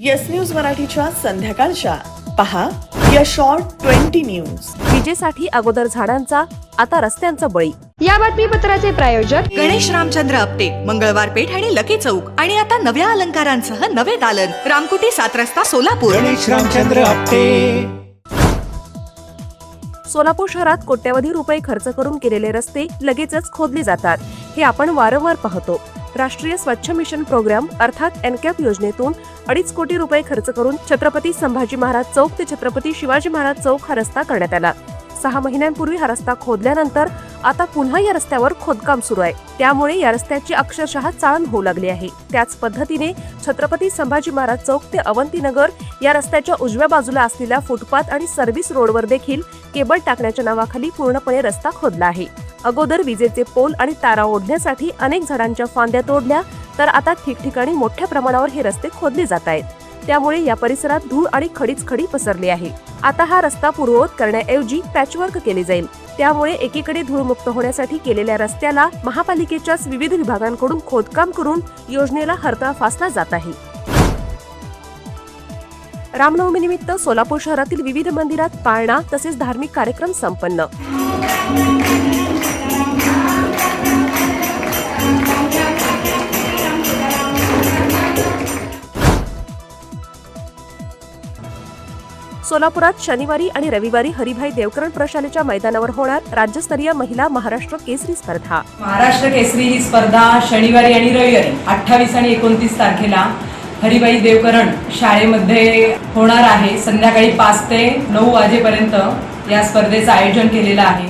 Yes news मराठीच्या संध्याकाळच्या पहा या शॉर्ट 20 न्यूज. विजेसाठी अगोदर झाडांचा आता रस्त्यांचा बळी. या बातमीपत्राचे प्रायोजक गणेश रामचंद्र आपटे, मंगळवार पेठ आणि लकी चौक. आणि आता नव्या अलंकारांसह नवे दालन, रामकुटी 7 रस्ता सोलापूर. गणेश रामचंद्र आपटे. सोलापूर शहरात कोट्यवधी रुपये खर्च करून केलेले रस्ते लगेचच खोदले जातात. हे आपण वारंवार पाहतो. राष्ट्रीय स्वच्छ मिशन प्रोग्राम अर्थात एनकॅप योजनेतून 2.5 कोटी रुपये खर्च करून छत्रपती संभाजी महाराज चौक ते छत्रपती शिवाजी महाराज चौक हा रस्ता करण्यात आला. 6 महिन्यांपूर्वी हा रस्ता खोदल्यानंतर आता पुन्हा या रस्त्यावर खोदकाम सुरू आहे. त्यामुळे या रस्त्याची अक्षरशः चाळण होऊ लागली आहे. त्याच पद्धतीने छत्रपती संभाजी महाराज चौक ते अवंतीनगर या रस्त्याच्या उजव्या बाजूला असलेल्या फुटपाथ आणि सर्व्हिस रोडवर देखील केबल टाकण्याच्या नावाखाली पूर्णपणे रस्ता खोदला आहे. अगोदर विजेचे पोल आणि तारा ओढण्यासाठी अनेक झाडांच्या फांद्या तोडल्या, तर आता ठिकठिकाणी मोठ्या प्रमाणावर हे रस्ते खोदले जात आहेत. त्यामुळे या परिसरात धूळ आणि खडीच खडी पसरली आहे. आता हा रस्ता पूर्ववत करण्याऐवजी पॅचवर्क केले जाईल. त्यामुळे एकीकडे धूळमुक्त होण्यासाठी केलेल्या रस्त्याला महापालिकेच्याच विविध विभागांकडून खोदकाम करून योजनेला हरतळ फासला जात आहे. रामनवमीनिमित्त सोलापूर शहरातील विविध मंदिरात पाळणा तसेच धार्मिक कार्यक्रम संपन्न. सोलापुरात शनिवारी आणि रविवारी हरिभाई देवकरण प्रशालेच्या मैदानावर होणार राज्यस्तरीय महिला महाराष्ट्र केसरी स्पर्धा. महाराष्ट्र केसरी ही स्पर्धा शनिवारी आणि रविवारी 28 आणि 29 तारखेला हरिभाई देवकरण शाळेमध्ये होणार आहे. संध्याकाळी 5 ते 9 वाजेपर्यंत या स्पर्धेचं आयोजन केलेलं आहे.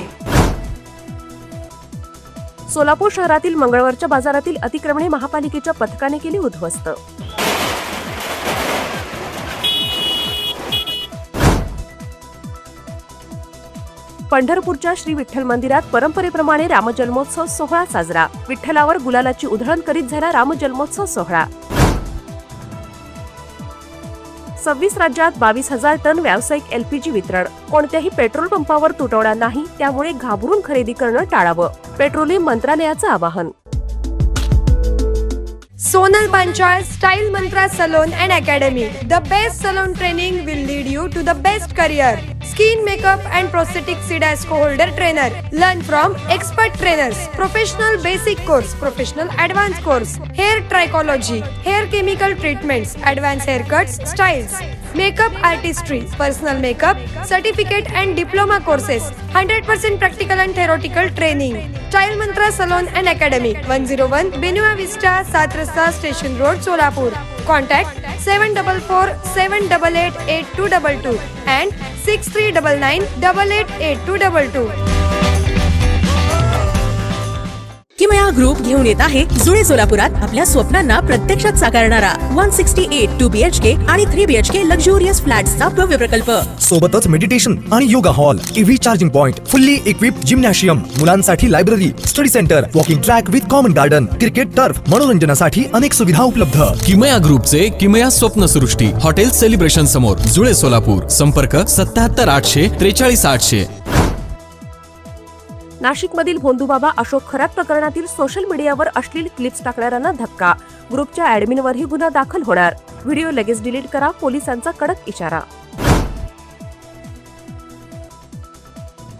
सोलापूर शहरातील मंगळवारच्या बाजारातील अतिक्रमणे महापालिकेच्या पथकाने केली उद्ध्वस्त. पंढरपूरच्या श्री विठ्ठल मंदिरात परंपरेप्रमाणे रामजन्मोत्सव सोहळा साजरा. विठ्ठलावर गुलालाची उधळण करीत झाला रामजन्मोत्सव सोहळा. 26 राज्यात 22,000 टन व्यावसायिक LPG वितरण. कोणत्याही पेट्रोल पंपावर तुटवडा नाही, त्यामुळे घाबरून खरेदी करणं टाळावं. पेट्रोलियम मंत्रालयाचं आवाहन. Sonal Panchal Style Mantra Salon and Academy. The best salon training will lead you to the best career. Skin makeup and prosthetic CDASCO holder trainer. Learn from expert trainers. Professional basic course, professional advanced course. Hair trichology, hair chemical treatments, advanced haircuts, styles. Makeup artistry, personal makeup, certificate and diploma courses. 100% practical and theoretical training. Style Mantra Salon and Academy. 101 Benua Vista, 7 Rasta Station Road, Solapur. Contact 744-788-8222 and 6399-888222. किमया group घेऊन येत आहे जुळे सोलापुरात आपल्या स्वप्नांना प्रत्यक्षात साकारणारा 168 2 BHK आणि 3 BHK लक्झुरियस फ्लॅट्सचा भव्य प्रकल्प. सोबतच मेडिटेशन आणि yoga hall, EV charging point, fully equipped gymnasium, मुलांसाठी library, study centre, walking track with common garden, cricket turf, मनोरंजनासाठी अनेक सुविधा उपलब्ध. किमया ग्रुपचे किमया स्वप्नसृष्टी हॉटेल सेलिब्रेशन समोर जुळे सोलापूर. संपर्क 77 800 43 800. नाशिकमधील भोंदूबाबा अशोक खरात प्रकरणातील सोशल मीडियावर अश्लील क्लिप्स टाकणाऱ्यांना धक्का. ग्रुपच्या ऍडमिनवरही गुन्हा दाखल होणार. व्हिडिओ लगेच डिलीट करा, पोलिसांचा कडक इशारा.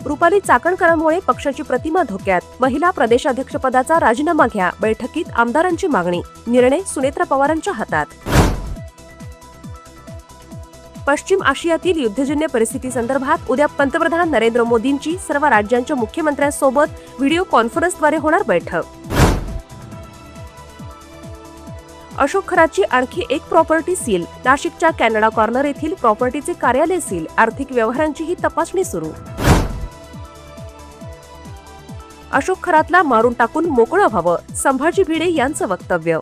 रुपाली चाकणकरांमुळे पक्षाची प्रतिमा धोक्यात. महिला प्रदेशाध्यक्षपदाचा राजीनामा घ्या. बैठकीत आमदारांची मागणी. निर्णय सुनेत्रा पवारांच्या हातात. पश्चिम आशियातील युद्धजन्य परिस्थिती संदर्भात उद्या पंतप्रधान नरेंद्र मोदींची सर्व राज्यांच्या मुख्यमंत्र्यांसोबत व्हिडिओ कॉन्फरन्सद्वारे होणार बैठक. अशोक खरातची आणखी एक प्रॉपर्टी सील. नाशिकच्या कॅनडा कॉर्नर येथील प्रॉपर्टीचे कार्यालय सील. आर्थिक व्यवहारांचीही तपासणी सुरू. अशोक खरातला मारून टाकून मोकळं व्हावं, संभाजी भिडे यांचं वक्तव्य.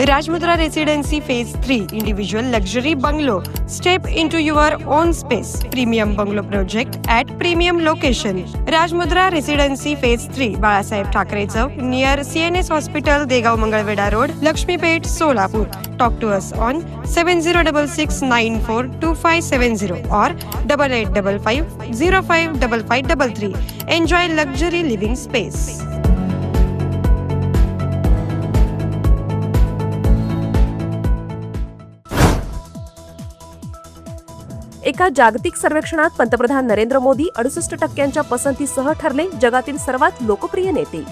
Rajmudra Residency Phase 3 Individual Luxury Bungalow. Step into your own space. Premium Bungalow Project at Premium Location. Rajmudra Residency Phase 3 Balasaheb Thackeray Chowk near CNS Hospital, Degaon Mangalvedha road, Laxmipeth, Solapur. Talk to us on 7066942570 or 8855055533. Enjoy luxury living space. एका जागतिक सर्वेक्षणात पंतप्रधान नरेंद्र मोदी 68% पसंतीसह ठरले जगातील सर्वात लोकप्रिय नेते.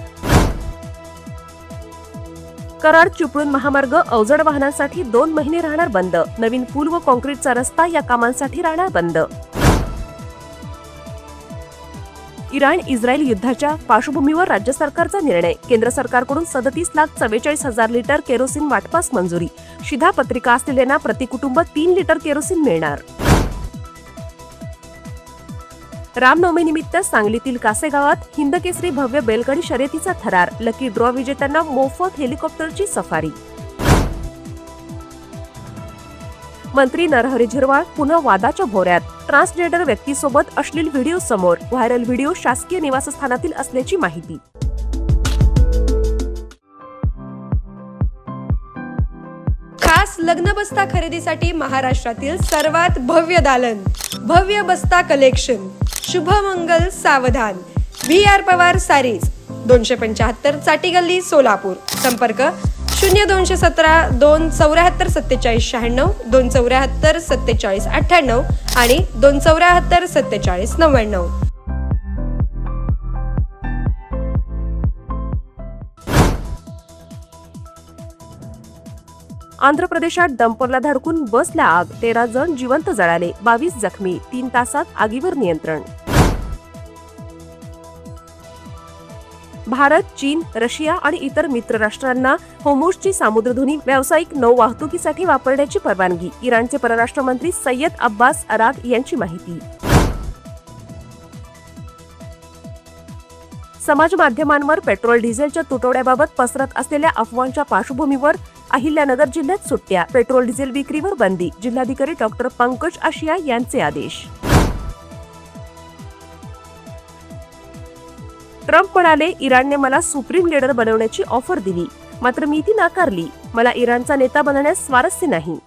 कराड चिपळूण महामार्ग अवजड वाहनांसाठी 2 महिने राहणार बंद. नवीन पूल व कॉन्क्रीटचा रस्ता या कामांसाठी राहणार बंद. इराण इस्रायल युद्धाच्या पार्श्वभूमीवर राज्य सरकारचा निर्णय. केंद्र सरकारकडून 37,44,000 लिटर केरोसिन वाटपास मंजुरी. शिधापत्रिका असलेल्यांना प्रतिकुटुंब 3 लिटर केरोसिन मिळणार. रामनवमीनिमित्त सांगलीतील कासेगावात हिंदकेसरी भव्य बैलगाडी शर्यतीचा थरार. लकी ड्रॉ विजेत्यांना मोफत हेलिकॉप्टरची सफारी. मंत्री नरहरी झिरवाळ पुन्हा वादाच्या भोवऱ्यात. ट्रान्सजेंडर व्यक्तीसोबत अश्लील व्हिडिओ समोर. व्हायरल व्हिडिओ शासकीय निवासस्थानातील असल्याची माहिती. खास लग्न बस्ता खरेदीसाठी महाराष्ट्रातील सर्वात भव्य दालन, भव्य बस्ता कलेक्शन, शुभमंगल सावधान, VR पवार सारीज, 275 चाटी गल्ली सोलापूर. संपर्क 0217 274 47 96, 274 47 98 आणि 274 47 99. आंध्र प्रदेशात डंपरला धडकून बसला आग. 13 जण जिवंत जळाले, 22 जखमी. 3 तासात आगीवर नियंत्रण. भारत, चीन, रशिया आणि इतर मित्र राष्ट्रांना होर्मुझची सामुद्रधुनी व्यावसायिक नौ वाहतुकीसाठी वापरण्याची परवानगी. इराणचे परराष्ट्र मंत्री सय्यद अब्बास अराग यांची माहिती. समाज माध्यमांवर पेट्रोल डिझेलच्या तुटवड्याबाबत पसरत असलेल्या अफवांच्या पार्श्वभूमीवर अहिल्यानगर जिल्ह्यात सुट्ट्या. पेट्रोल डिझेल विक्रीवर बंदी. जिल्हाधिकारी डॉक्टर पंकज आशिया यांचे आदेश. ट्रम्प म्हणाले, इराणने मला सुप्रीम लीडर बनवण्याची ऑफर दिली, मात्र मी ती नाकारली. मला इराणचा नेता बनण्यास स्वारस्य नाही.